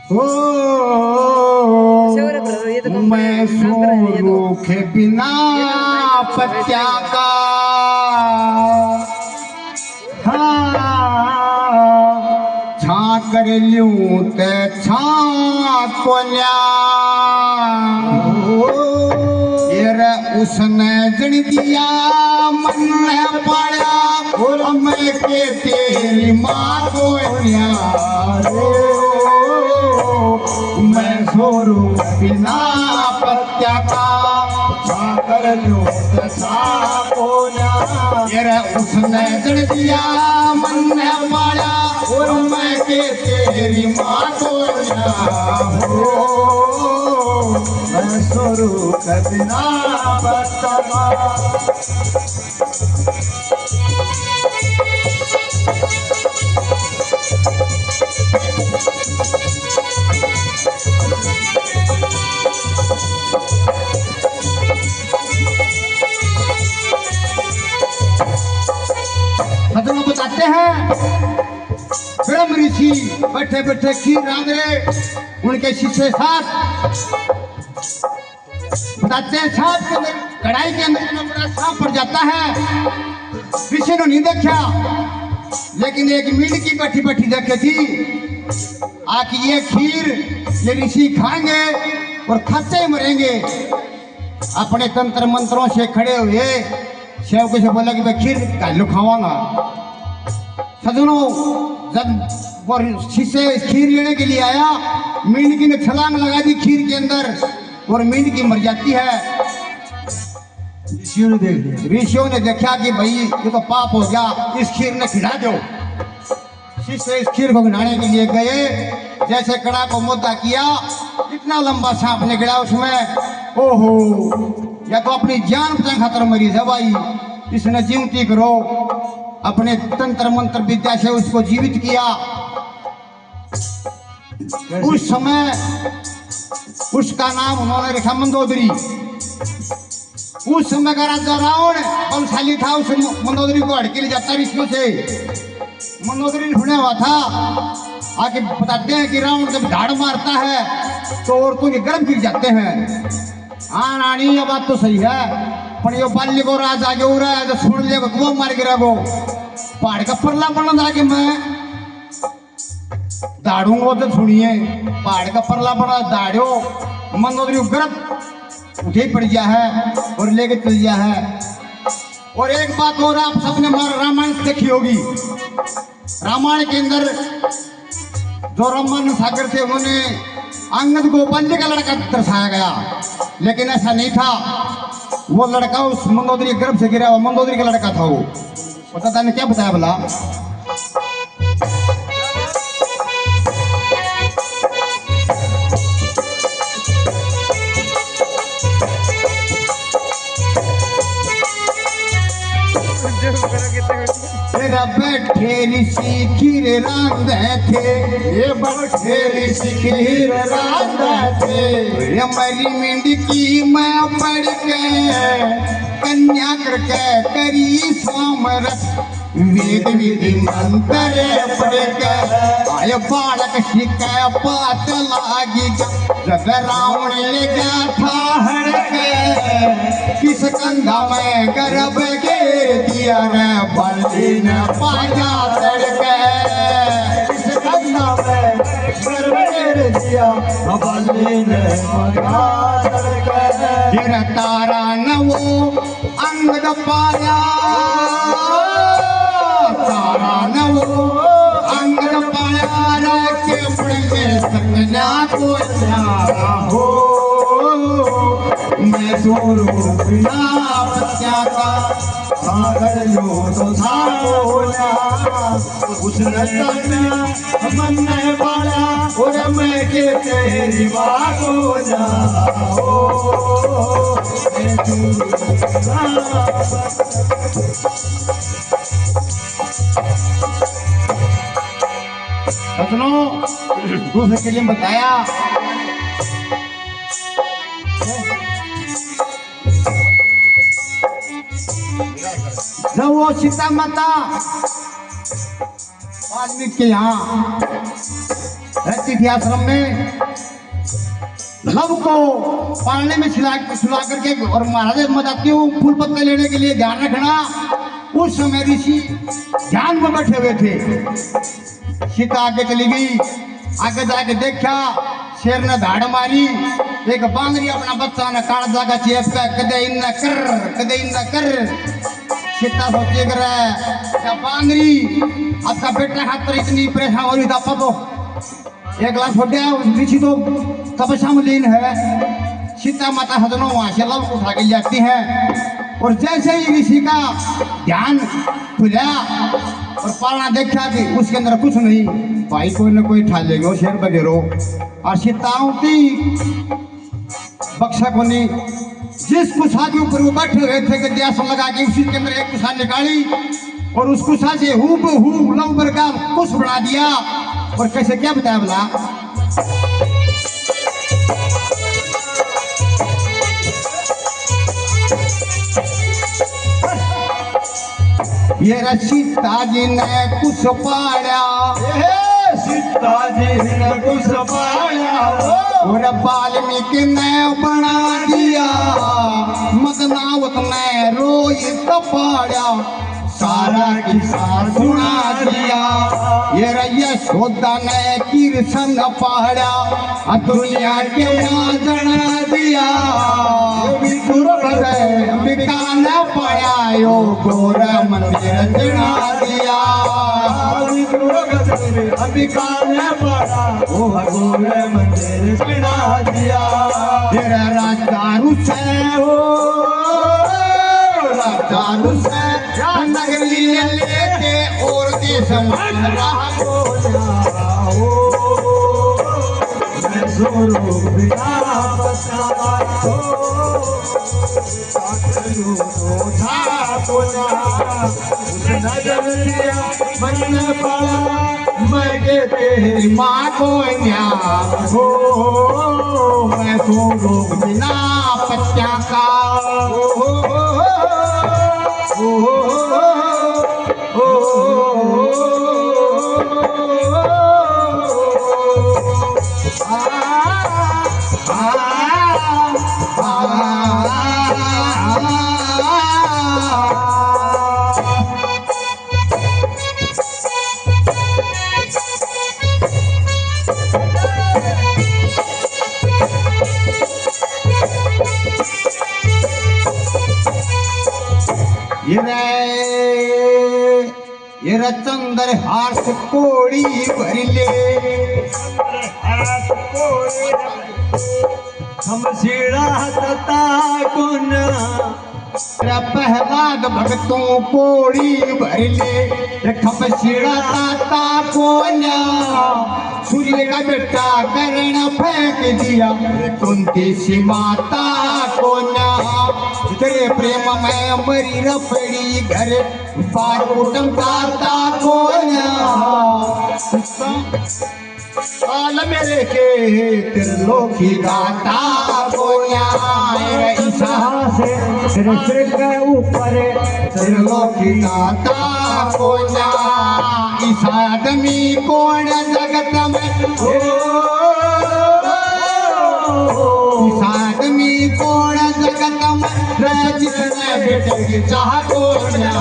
हो मैं सूखे बिना पत्या का छा कर लूं ते छा कोल्या उसने जन दिया मन ने पाया और मैं के तेरी माँ को मैं सोरू बिना पत्या का कर लो उसने जन दिया मन ने पाया और मैं के तेरी माँ को मैं सोरू बिना पत्या सदनों बताते हैं ब्रह्म ऋषि बैठे बैठे खीर रांध रहे उनके शिष्य साथ बताते हैं सांप के अंदर कढ़ाई के अंदर इतना बड़ा सांप पड़ जाता है। ऋषि ने नहीं देखा लेकिन एक मील की बैठी बैठी देखे थी आकि ये खीर ये ऋषि खाएंगे और खाते ही मरेंगे। अपने तंत्र मंत्रों से खड़े हुए सेवक से बोला कि मैं खीर कालू खावांगा। सजनों जब वो शिष्य खीर लेने के लिए आया मींढकी ने छलांग लगा दी खीर के अंदर और मींढकी मर जाती है। ऋषियों ने देखा कि भाई ये तो पाप हो गया, इस खीर ने खिला दो। शिष्य इस खीर को गिनाने के लिए गए, जैसे कड़ा को मुद्दा किया इतना लंबा सांप निकला उसमें। ओहो या तो अपनी जान बचाने खातर मरी है भाई, इसने जीवती करो। अपने तंत्र मंत्र विद्या से उसको जीवित किया। उस समय उसका नाम उन्होंने रखा मंदोदरी। उस समय का राजा रावण बलशाली था, उस मंदोदरी को हड़के ले जाता ऋषियों से। मंदोदरी ने सुना हुआ था, आके बताते हैं कि रावण जब झाड़ मारता है तो औरतों के गर्भ गिर जाते हैं। हाँ रानी ये बात तो सही है, पर यो बाल्य को राज आगे हो रहा है, जो छोड़ लेगा वो मार गिरा वो पहाड़ का परला पड़ना जाके मैं दाड़ूंगा। तो सुनिए पहाड़ का परला पड़ा दाड़ो मंदोदरी गर्भ उठे पड़ गया है और लेके चल गया है। और एक बात और आप सबने हमारा रामायण देखी होगी। रामायण के अंदर जो रामायण सागर थे उन्होंने अंगद को बाल्य का लड़का दर्शाया गया, लेकिन ऐसा नहीं था। वो लड़का उस मंदोदरी के गर्भ से गिरा हुआ मंदोदरी का लड़का था। वो पता था क्या बताया बोला बैठे ऋषि खीर रांधे थे, ये बैठे ऋषि खीर रांधे थे। हमारी मिंडकी मैं पढ़ के कन्या करके करी सामरस वेद विधि मंत्र पढ़ के आय बालक शिका पात लागी जग रावण ले गया था हर के किस कंधा में गर्भ घेर दिया रे बल्ली ने पाया तड़के किस कंधा में गर्भ घेर दिया बल्ली ने पाया तड़के फिर तारा न वो अंग पाया तारा न वो अंग पाया रे के पड़े संगना को हो मैं सोरू बिना पत्या का सागर लो तो सारोला उस रतन मन ने पाया और मैं के तेरी बात हो जाओ मैं दूसरे के लिए बताया। जब वो सीता माता वाल्मीकि के यहाँ रहती थी आश्रम में। लव को पालने में सुला करके और महाराज बताती हूँ फूल पत्ते लेने के लिए ध्यान रखना। उस समय ऋषि ध्यान में बैठे हुए थे। सीता आगे चली गई, आगे जाके देखा शेर ने धाड़ मारी, एक बांगरी अपना बच्चा ने काट जागा चेप का कदे इन कर। सीता सोचे कर क्या बांगरी आपका बेटा खातर इतनी परेशान हो रही था तो एक गिलास हो गया। ऋषि तो तपस्या में लीन है। सीता माता हजनों वहां से लव को उठा के जाती है और जैसे ही ऋषि का ध्यान खुला और पालना देखा कि उसके अंदर कुछ नहीं, भाई कोई ना कोई ठा लेगा वो शेर वगैरह। और सीताओं की बक्सा को नहीं, जिस कुशा के ऊपर वो बैठे हुए थे गद्यासन लगा के उसी के अंदर एक कुशा निकाली और उस कुशा से हूबहू लव का कुश बना दिया। और कैसे क्या बताया बोला, ये सीता जी ने कुछ पाया, सीता जी ने कुछ पाया और वाल्मीकि ने बना दिया, मदनावत ने रोई तपाया, सारा किस्सा सुना दिया। ये यशोदा ने कृष्ण पहाड़ा, दुनिया के जना दिया। अंबिका ने पढ़ा यो गोर मंदिर जना दिया। अंबिका ने पढ़ा वो गोर मंदिर जना दिया। तेरा राजा रुसे हो, राजा रुसे नगरी लेके और देश रहा हो मैं जोरो बिना बताओ था कोना उस नजर दिया मन पड़ा मैं के तेरी माँ को न्या हो मैं जोरो बिना पत्या का ये चंदर हाथ कोड़ी भरले हम सीढ़ा तता कुन प्रहलाद भक्तों कोड़ी भरले खप सीढ़ा ताता कोना सूर्य का बेटा करण फेंक दिया कुंती सी माता कोना तेरे प्रेम में मरी रपड़ी घर पार कुटम ताता कोना साल मेरे के त्रिलोकी दाता कोना ईसा से तेरे सिर के ऊपर त्रिलोकी दाता कोना ईसा आदमी कौन जगत में ईसा आदमी कौन जगत में जिसने बेटे की चाह कोना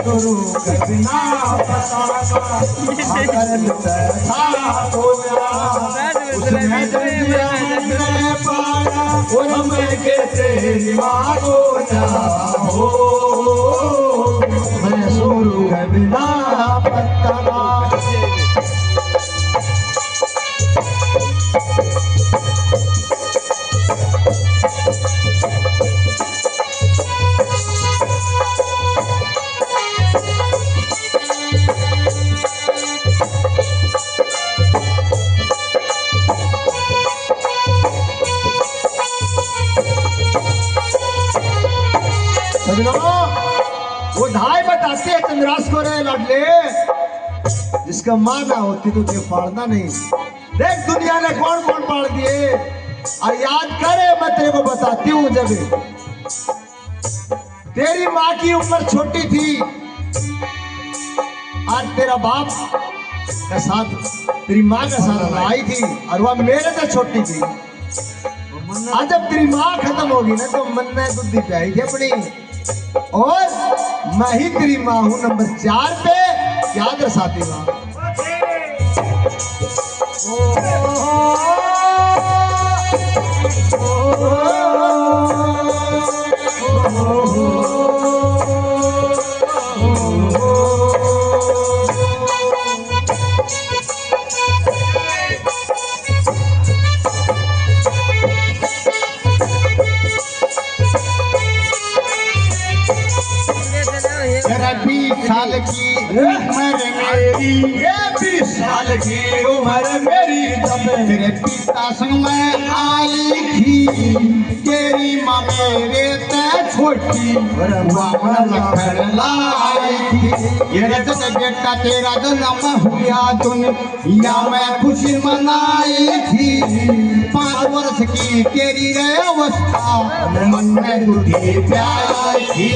गुरु के बिना तेरी मांगो हो मैं सुरु के बिना पत्ता वो ढाई बताते हैं चंद्रास को रे लड़ले जिसका मां ना होती तो तुझे पालना नहीं। देख दुनिया ने कौन कौन पाल दिए और याद करे मैं तेरे को बताती हूँ। जब तेरी माँ की उम्र छोटी थी और तेरा बाप का साथ तेरी माँ का साथ आई थी और वह मेरे से छोटी थी। आज जब तेरी माँ खत्म होगी ना तो मन में बुद्धि पे आई थी अपनी, और मैं ही तेरी माँ हूँ नंबर 4 पे, याद रसाती माँ। तेरा 20 साल की उम्र मेरी, ये 20 साल की उम्र मेरी, जब तेरे पिता संग में आई थी, तेरी माँ मेरे ते छोटी, वहाँ लखन लाई थी। ये रजत बेटा तेरा जन्म हुआ दुनिया में खुशी मनाई थी। 5 वर्ष की तेरी रे अवस्था, मन में दुखी प्याई थी।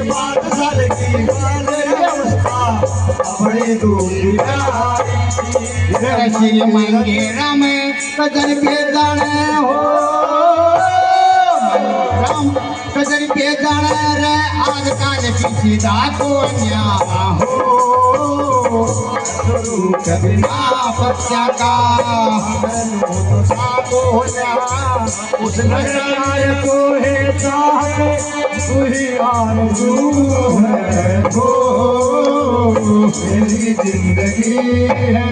5 साल की मेरी अवस्था बड़ी दूर श्री मंगेरा में कजर पे जाने हो, राम कजर पे जाने रे आज काल की सीधा को न्या हो। कभी ना बच्चा का उस नजर को है चाहते वही आरज़ू है, वो मेरी जिंदगी है।